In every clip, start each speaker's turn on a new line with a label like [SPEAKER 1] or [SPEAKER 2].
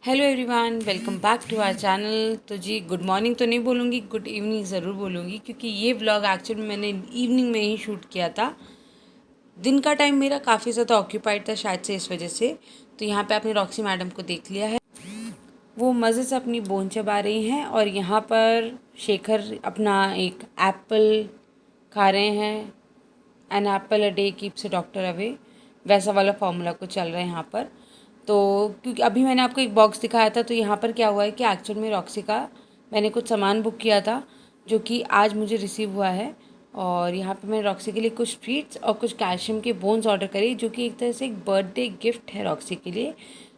[SPEAKER 1] Hello everyone, welcome back to our channel. तो जी good morning तो नहीं बोलूँगी, गुड इवनिंग ज़रूर बोलूँगी, क्योंकि ये व्लॉग एक्चुअली मैंने इवनिंग में ही शूट किया था। दिन का टाइम मेरा काफ़ी ज़्यादा ऑक्यूपाइड था, शायद से इस वजह से। तो यहाँ पे आपने रॉक्सी मैडम को देख लिया है, वो मज़े से अपनी बोन चबा रही हैं, और यहाँ पर शेखर अपना एक एप्पल खा रहे हैं। An apple a day keeps a doctor away, वैसा वाला फॉर्मूला कुछ चल रहा है यहाँ पर। तो क्योंकि अभी मैंने आपको एक बॉक्स दिखाया था, तो यहाँ पर क्या हुआ है कि एक्चुअल में रॉक्सी का मैंने कुछ सामान बुक किया था जो कि आज मुझे रिसीव हुआ है। और यहाँ पे मैंने रॉक्सी के लिए कुछ ट्रीट्स और कुछ कैल्शियम के बोन्स ऑर्डर करे, जो कि एक तरह से एक बर्थडे गिफ्ट है रॉक्सी के लिए।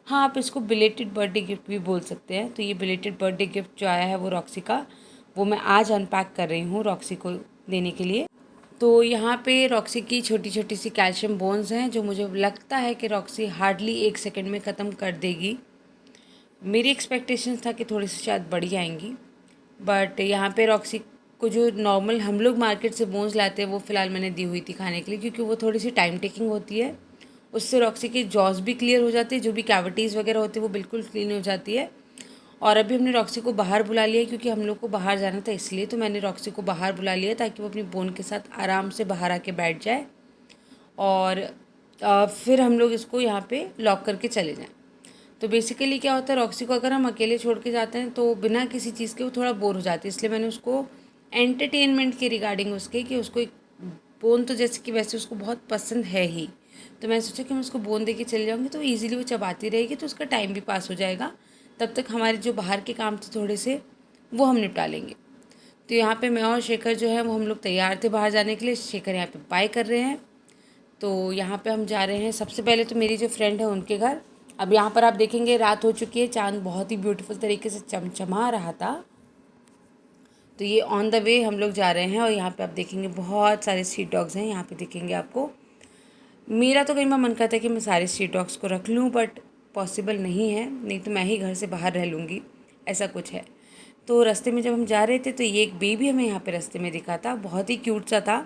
[SPEAKER 1] हाँ, आप इसको बिलेटेड बर्थडे गिफ्ट भी बोल सकते हैं। तो ये बिलेटेड बर्थडे गिफ्ट जो आया है वो रॉक्सी का, वो मैं आज अनपैक कर रही हूँ रॉक्सी को देने के लिए। तो यहाँ पे रॉक्सी की छोटी छोटी सी कैल्शियम बोन्स हैं, जो मुझे लगता है कि रॉक्सी हार्डली 1 सेकंड में ख़त्म कर देगी। मेरी एक्सपेक्टेशंस था कि थोड़ी सी शायद बढ़ी आएंगी, बट यहाँ पे रॉक्सी को जो नॉर्मल हम लोग मार्केट से बोन्स लाते हैं वो फ़िलहाल मैंने दी हुई थी खाने के लिए, क्योंकि वो थोड़ी सी टाइम टेकिंग होती है। उससे रॉक्सी की जॉज भी क्लियर हो जाती है, जो भी कैविटीज़ वगैरह होती है वो बिल्कुल क्लीन हो जाती है। और अभी हमने रॉक्सी को बाहर बुला लिया, क्योंकि हम लोग को बाहर जाना था, इसलिए तो मैंने रॉक्सी को बाहर बुला लिया ताकि वो अपनी बोन के साथ आराम से बाहर आके बैठ जाए। और फिर हम लोग इसको यहाँ पे लॉक करके चले जाएं। तो बेसिकली क्या होता है, रॉक्सी को अगर हम अकेले छोड़ के जाते हैं तो बिना किसी चीज़ के वो थोड़ा बोर हो जाती है, इसलिए मैंने उसको एंटरटेनमेंट के रिगार्डिंग उसके कि उसको एक बोन, तो जैसे कि वैसे उसको बहुत पसंद है ही, तो मैंने सोचा कि मैं उसको बोन दे के चले जाऊँगी तो ईज़िली वो चबाती रहेगी, तो उसका टाइम भी पास हो जाएगा। तब तक हमारे जो बाहर के काम थे थोड़े से, वो हम निपटा लेंगे। तो यहाँ पे मैं और शेखर जो है वो हम लोग तैयार थे बाहर जाने के लिए। शेखर यहाँ पे बाय कर रहे हैं। तो यहाँ पे हम जा रहे हैं सबसे पहले तो मेरी जो फ्रेंड है उनके घर। अब यहाँ पर आप देखेंगे रात हो चुकी है, चाँद बहुत ही ब्यूटीफुल तरीके से चमचमा रहा था। तो ये ऑन द वे हम लोग जा रहे हैं, और यहाँ पे आप देखेंगे बहुत सारे स्ट्रीट डॉग्स हैं, यहाँ पे दिखेंगे आपको। मेरा तो कई बार मन करता है कि मैं सारे स्ट्रीट डॉग्स को रख लूँ, बट पॉसिबल नहीं है, नहीं तो मैं ही घर से बाहर रह लूँगी, ऐसा कुछ है। तो रास्ते में जब हम जा रहे थे तो ये एक बेबी हमें यहाँ पे रास्ते में दिखा था, बहुत ही क्यूट सा था।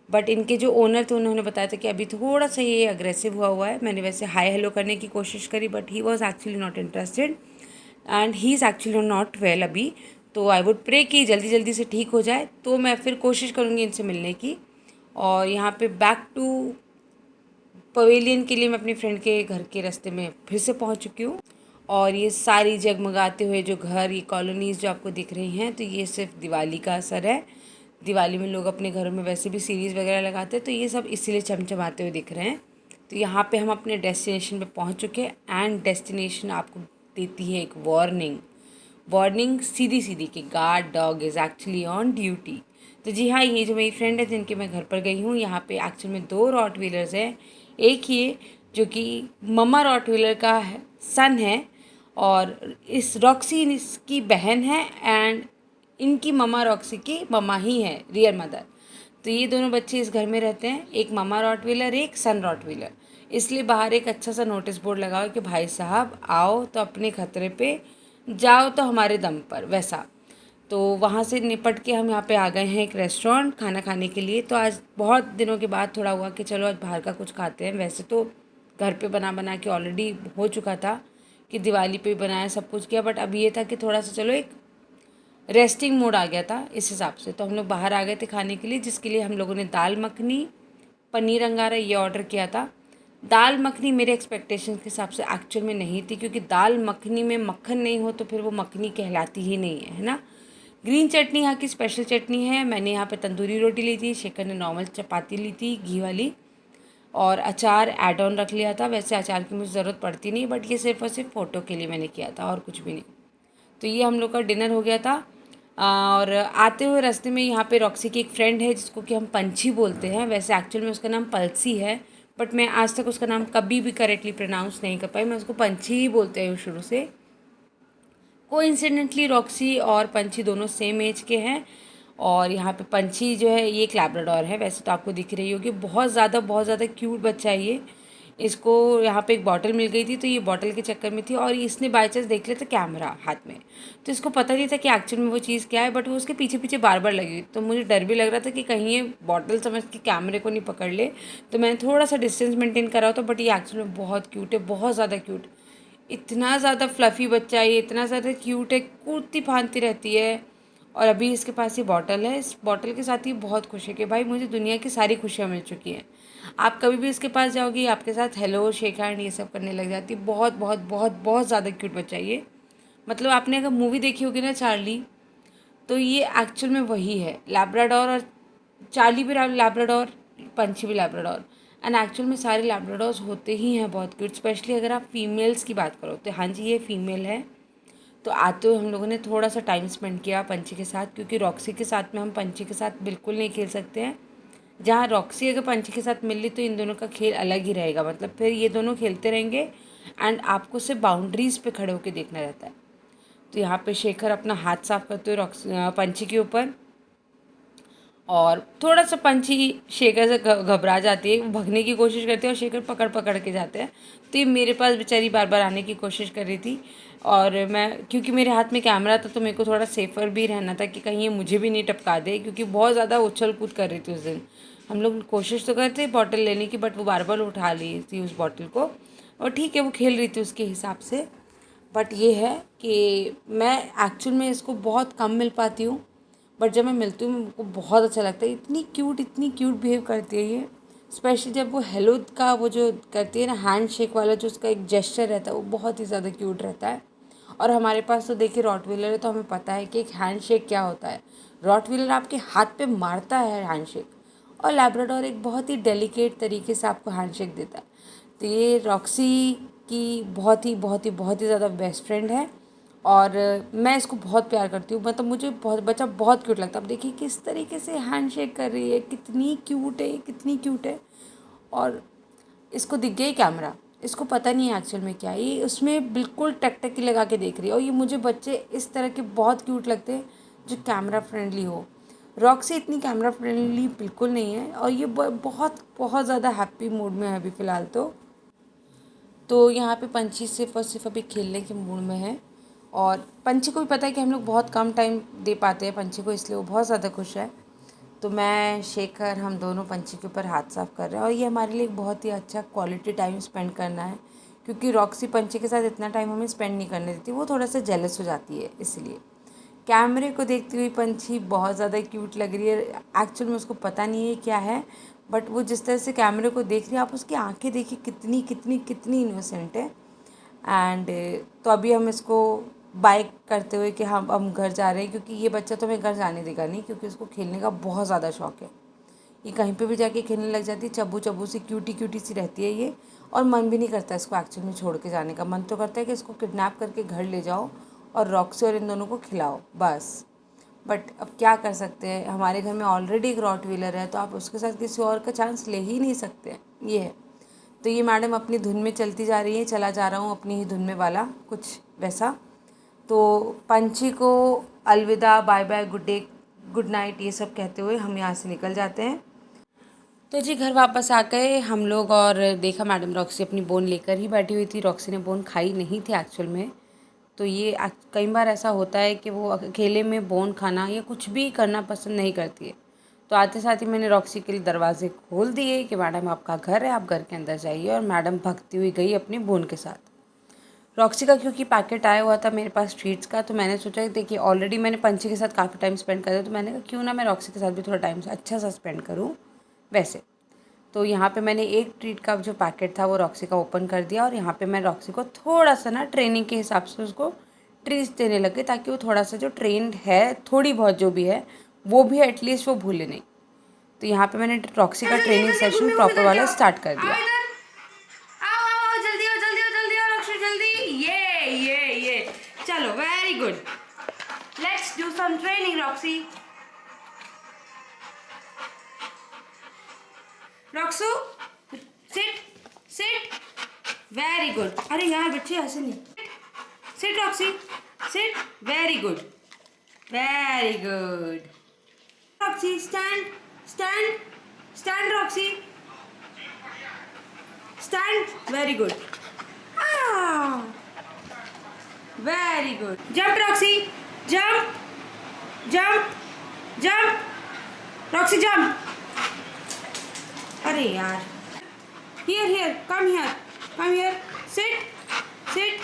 [SPEAKER 1] बट इनके जो ओनर थे उन्होंने बताया था कि अभी थोड़ा सा ये अग्रेसिव हुआ है। मैंने वैसे हाय हेलो करने की कोशिश करी, but he was actually not interested, and he is actually not well अभी। तो आई वुड प्रे कि जल्दी जल्दी से ठीक हो जाए, तो मैं फिर कोशिश करूँगी इनसे मिलने की। और यहाँ पे बैक टू पवेलियन के लिए मैं अपनी फ्रेंड के घर के रास्ते में फिर से पहुँच चुकी हूँ। और ये सारी जगमगाते हुए जो घर, ये कॉलोनीज़ जो आपको दिख रही हैं, तो ये सिर्फ दिवाली का असर है। दिवाली में लोग अपने घरों में वैसे भी सीरीज़ वगैरह लगाते हैं, तो ये सब इसीलिए चमचमाते हुए दिख रहे हैं। तो यहाँ पे हम अपने डेस्टिनेशन पे पहुँच चुके हैं, एंड डेस्टिनेशन आपको देती है एक वार्निंग। वार्निंग सीधी सीधी कि guard dog is actually on duty. तो जी हाँ, ये जो मेरी फ्रेंड है जिनके मैं घर पर गई हूँ, यहाँ पे एक्चुअल में 2 रॉट व्हीलर्स हैं। एक ये जो कि ममा रॉट व्हीलर का है, सन है, और इस रॉक्सी इसकी बहन है, एंड इनकी ममा रॉक्सी की ममा ही है, रियल मदर। तो ये दोनों बच्चे इस घर में रहते हैं, एक ममा रॉट व्हीलर, एक सन रॉट व्हीलर। इसलिए बाहर एक अच्छा सा नोटिस बोर्ड लगाओ कि भाई साहब आओ तो अपने खतरे पे, जाओ तो हमारे दम पर, वैसा। तो वहाँ से निपट के हम यहाँ पे आ गए हैं एक रेस्टोरेंट खाना खाने के लिए। तो आज बहुत दिनों के बाद थोड़ा हुआ कि चलो आज बाहर का कुछ खाते हैं। वैसे तो घर पे बना बना के ऑलरेडी हो चुका था कि दिवाली पे भी बनाया, सब कुछ किया, बट अब ये था कि थोड़ा सा चलो एक रेस्टिंग मोड आ गया था इस हिसाब से। तो हम लोग बाहर आ गए थे खाने के लिए, जिसके लिए हम लोगों ने दाल मखनी, पनीर अंगारा ये ऑर्डर किया था। दाल मखनी मेरे एक्सपेक्टेशन के हिसाब से एक्चुअल में नहीं थी, क्योंकि दाल मखनी में मक्खन नहीं हो तो फिर वो मखनी कहलाती ही नहीं है ना। ग्रीन चटनी यहाँ की स्पेशल चटनी है। मैंने यहाँ पे तंदूरी रोटी ली थी, शेखर ने नॉर्मल चपाती ली थी घी वाली, और अचार ऐड ऑन रख लिया था। वैसे अचार की मुझे ज़रूरत पड़ती नहीं, बट ये सिर्फ और सिर्फ फ़ोटो के लिए मैंने किया था, और कुछ भी नहीं। तो ये हम लोग का डिनर हो गया था। और आते हुए रास्ते में यहाँ पे रॉक्सी की एक फ्रेंड है जिसको कि हम पंछी बोलते हैं, वैसे एक्चुअल में उसका नाम पल्सी है, बट मैं आज तक उसका नाम कभी भी करेक्टली प्रोनाउंस नहीं कर पाई, मैं उसको पंछी ही बोलते हैं शुरू से। कोइंसिडेंटली रॉक्सी और पंछी दोनों सेम एज के हैं। और यहाँ पे पंछी जो है ये एक लैब्राडोर है, वैसे तो आपको दिख रही होगी, बहुत ज़्यादा क्यूट बच्चा है ये। इसको यहाँ पे एक बॉटल मिल गई थी, तो ये बॉटल के चक्कर में थी, और इसने बाई चांस देख लिया था कैमरा हाथ में। तो इसको पता नहीं था कि एक्चुअल में वो चीज़ क्या है, बट वो उसके पीछे पीछे बार बार लगी। तो मुझे डर भी लग रहा था कि कहीं ये बॉटल समझ के कैमरे को नहीं पकड़ ले। तो मैंने थोड़ा सा डिस्टेंस मेंटेन करा था, बट ये एक्चुअल में बहुत क्यूट है, बहुत ज़्यादा क्यूट। इतना ज़्यादा फ्लफ़ी बच्चा है ये, इतना ज़्यादा क्यूट है, कूदती फांदती रहती है। और अभी इसके पास ये बॉटल है, इस बॉटल के साथ ये बहुत खुश है कि भाई मुझे दुनिया की सारी खुशियाँ मिल चुकी हैं। आप कभी भी इसके पास जाओगी, आपके साथ हेलो, शेक हैंड ये सब करने लग जाती है। बहुत बहुत बहुत बहुत ज़्यादा क्यूट बच्चा है ये। मतलब आपने अगर मूवी देखी होगी ना चार्ली, तो ये एक्चुअल में वही है। लैब्राडोर और चार्ली भी लैब्राडोर, पंछी भी लैब्राडोर। एंड एक्चुअल में सारे लैब्राडोर्स होते ही हैं बहुत क्यूट, स्पेशली अगर आप फीमेल्स की बात करो तो हाँ जी ये फीमेल है। तो आते हुए हम लोगों ने थोड़ा सा टाइम स्पेंड किया पंछी के साथ, क्योंकि रॉक्सी के साथ में हम पंछी के साथ बिल्कुल नहीं खेल सकते हैं। जहाँ रॉक्सी अगर पंछी के साथ मिल ली तो इन दोनों का खेल अलग ही रहेगा, मतलब फिर ये दोनों खेलते रहेंगे एंड आपको सिर्फ बाउंड्रीज़ पे खड़े होकर देखना रहता है। तो यहाँ पे शेखर अपना हाथ साफ करते हुए पंछी के ऊपर, और थोड़ा सा पंछी शेखर से घबरा जाती है, वो भगने की कोशिश करती है और शेखर पकड़ पकड़ के जाते हैं। तो ये मेरे पास बेचारी बार बार आने की कोशिश कर रही थी, और मैं क्योंकि मेरे हाथ में कैमरा था तो मेरे को थोड़ा सेफ़र भी रहना था कि कहीं ये मुझे भी नहीं टपका दे, क्योंकि बहुत ज़्यादा उछल कूद कर रही थी उस दिन। हम लोग कोशिश तो करते बॉटल लेने की, बट वो बार बार उठा ली थी उस बॉटल को, और ठीक है वो खेल रही थी उसके हिसाब से। बट ये है कि मैं एक्चुअल में इसको बहुत कम मिल पाती हूँ, बट जब मैं मिलती हूँ मेरे को बहुत अच्छा लगता है। इतनी क्यूट बिहेव करती है ये, स्पेशली जब वो हेलो का वो जो करती है ना हैंड शेक वाला, जो उसका एक जेस्चर रहता है वो बहुत ही ज़्यादा क्यूट रहता है। और हमारे पास तो देखिए रॉटव्हीलर है, तो हमें पता है कि एक हैंड शेक क्या होता है। रॉटव्हीलर आपके हाथ पे मारता है हैंड शेक, और लैब्राडोर एक बहुत ही डेलिकेट तरीके से आपको हैंड शेक देता है। तो ये रॉक्सी की बहुत ही ज़्यादा बेस्ट फ्रेंड है, और मैं इसको बहुत प्यार करती हूँ। मतलब मुझे बहुत बच्चा बहुत क्यूट लगता है। अब देखिए किस तरीके से हैंड शेक कर रही है, कितनी क्यूट है, कितनी क्यूट है। और इसको दिख गया ही कैमरा, इसको पता नहीं है एक्चुअल में क्या है, ये उसमें बिल्कुल टकटकी लगा के देख रही है। और ये मुझे बच्चे इस तरह के बहुत क्यूट लगते हैं जो कैमरा फ्रेंडली हो। रॉक्सी इतनी कैमरा फ्रेंडली बिल्कुल नहीं है, और ये बहुत बहुत ज़्यादा हैप्पी मूड में है अभी फ़िलहाल तो यहाँ पे पंछी सिर्फ अभी खेलने के मूड में है। और पंछी को भी पता है कि हम लोग बहुत कम टाइम दे पाते हैं पंछी को, इसलिए वो बहुत ज़्यादा खुश है। तो मैं शेखर हम दोनों पंछी के ऊपर हाथ साफ कर रहे हैं, और ये हमारे लिए एक बहुत ही अच्छा क्वालिटी टाइम स्पेंड करना है, क्योंकि रॉक्सी पंछी के साथ इतना टाइम हमें स्पेंड नहीं करने देती, वो थोड़ा सा जेलस हो जाती है। इसलिए कैमरे को देखती हुई पंछी बहुत ज़्यादा क्यूट लग रही है। एक्चुअल में उसको पता नहीं है क्या है, बट वो जिस तरह से कैमरे को देख रही है, आप उसकी आंखें देखिए कितनी कितनी कितनी इनोसेंट है। एंड तो अभी हम इसको बाय करते हुए कि हम घर जा रहे हैं, क्योंकि ये बच्चा तो हमें घर जाने देगा नहीं, क्योंकि उसको खेलने का बहुत ज़्यादा शौक है। ये कहीं पे भी जाके खेलने लग जाती है, चब्बू चब्बू सी क्यूटी क्यूटी सी रहती है ये। और मन भी नहीं करता इसको एक्चुअल में छोड़ के जाने का, मन तो करता है कि इसको किडनैप करके घर ले जाओ और रॉक्सी और इन दोनों को खिलाओ बस। बट अब क्या कर सकते हैं, हमारे घर में ऑलरेडी एक रॉटव्हीलर है, तो आप उसके साथ किसी और का चांस ले ही नहीं सकते हैं, ये है। तो ये मैडम अपनी धुन में चलती जा रही है, चला जा रहा हूँ अपनी ही धुन में वाला कुछ वैसा। तो पंछी को अलविदा, bye bye, good day, good night ये सब कहते हुए हम यहाँ से निकल जाते हैं। तो जी घर वापस आ गए हम लोग, और देखा मैडम रॉक्सी अपनी बोन लेकर ही बैठी हुई थी। रॉक्सी ने बोन खाई नहीं थी एक्चुअल में। तो ये कई बार ऐसा होता है कि वो अकेले में बोन खाना या कुछ भी करना पसंद नहीं करती है। तो आते साथ ही मैंने रॉक्सी के लिए दरवाजे खोल दिए कि मैडम आपका घर है, आप घर के अंदर जाइए, और मैडम भगती हुई गई अपनी बोन के साथ। रॉक्सी का क्योंकि पैकेट आया हुआ था मेरे पास ट्रीट्स का, तो मैंने सोचा कि देखिए ऑलरेडी मैंने पंछी के साथ काफ़ी टाइम स्पेंड कर दिया, तो मैंने कहा क्यों ना मैं रॉक्सी के साथ भी थोड़ा टाइम अच्छा सा स्पेंड करूँ वैसे। तो यहाँ पे मैंने एक ट्रीट का जो पैकेट था वो रॉक्सी का ओपन कर दिया, और यहाँ पे मैं रॉक्सी को थोड़ा सा ना ट्रेनिंग के हिसाब से उसको ट्रीट्स देने लगे, ताकि वो थोड़ा सा जो ट्रेंड है थोड़ी बहुत जो भी है वो भी एटलीस्ट वो भूले नहीं। तो यहाँ पे मैंने रॉक्सी का ट्रेनिंग सेशन प्रॉपर वाला स्टार्ट कर दिया। ये चलो, very good, let's do some training Roxy. रॉक्सू सिट सिट, वेरी गुड। अरे यार बच्चे ऐसे नहीं, sit Roxy sit, very good very good. Roxy stand stand stand, Roxy stand, very good, very good. Jump Roxy, jump jump jump, Roxy jump. अरे यार, here, come here, sit,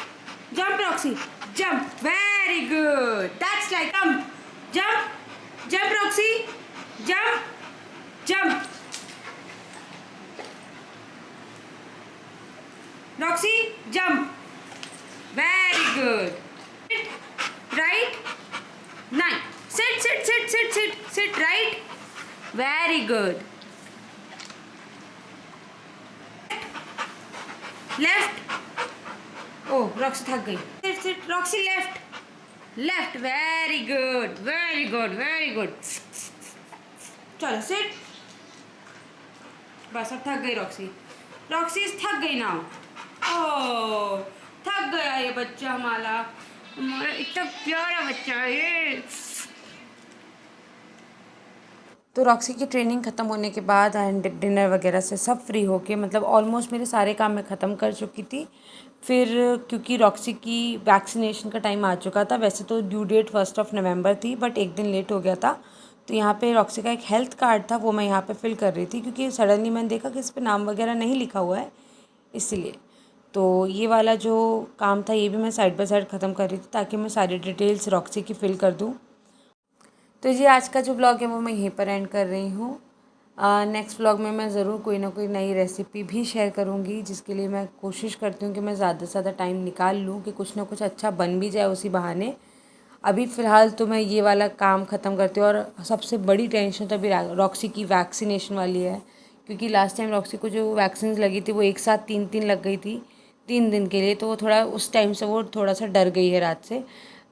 [SPEAKER 1] Jump, Roxy. Jump. Very good. That's like jump. Jump, Roxy. Jump. Jump. Roxy, jump. Very good. Right. 9. Sit. Right. Very good. Left. Oh, Roxy थक गई. Sit. Roxy, left. Very good. चलो sit. बस अब थक गई Roxy. Roxy थक गई ना. ओह, थक गया ये बच्चा हमारा इतना प्यारा बच्चा है ये. तो रॉक्सी की ट्रेनिंग ख़त्म होने के बाद एंड डिनर वगैरह से सब फ्री होके मतलब ऑलमोस्ट मेरे सारे काम मैं ख़त्म कर चुकी थी. फिर क्योंकि रॉक्सी की वैक्सीनेशन का टाइम आ चुका था. वैसे तो ड्यू डेट 1 नवंबर थी बट एक दिन लेट हो गया था. तो यहाँ पे रॉक्सी का एक हेल्थ कार्ड था वो मैं यहाँ पे फिल कर रही थी क्योंकि सडनली मैंने देखा कि इस पर नाम वगैरह नहीं लिखा हुआ है इसलिए. तो ये वाला जो काम था ये भी मैं साइड बाय साइड ख़त्म कर रही थी ताकि मैं सारी डिटेल्स रॉक्सी की फिल कर दूँ. तो ये आज का जो व्लॉग है वो मैं यहीं पर एंड कर रही हूँ. नेक्स्ट व्लॉग में मैं ज़रूर कोई ना कोई नई रेसिपी भी शेयर करूँगी जिसके लिए मैं कोशिश करती हूँ कि मैं ज़्यादा से ज़्यादा टाइम निकाल लूँ कि कुछ ना कुछ अच्छा बन भी जाए उसी बहाने. अभी फ़िलहाल तो मैं ये वाला काम ख़त्म करती हूँ. और सबसे बड़ी टेंशन तो अभी रॉक्सी की वैक्सीनेशन वाली है क्योंकि लास्ट टाइम रॉक्सी को जो वैक्सीन लगी थी वो एक साथ 3 लग गई थी 3 दिन के लिए. तो वो थोड़ा उस टाइम से वो थोड़ा सा डर गई है रात से.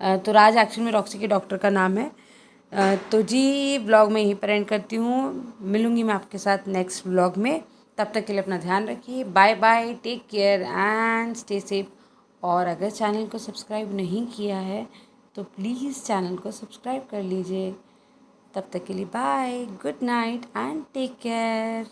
[SPEAKER 1] तो राज एक्चुअली में रॉक्सी के डॉक्टर का नाम है. तो जी व्लॉग में यहीं पर एंड करती हूँ. मिलूँगी मैं आपके साथ नेक्स्ट व्लॉग में. तब तक के लिए अपना ध्यान रखिए. Bye bye. Take care and stay safe. और अगर चैनल को सब्सक्राइब नहीं किया है तो प्लीज़ चैनल को सब्सक्राइब कर लीजिए. तब तक के लिए bye. Good night and take care.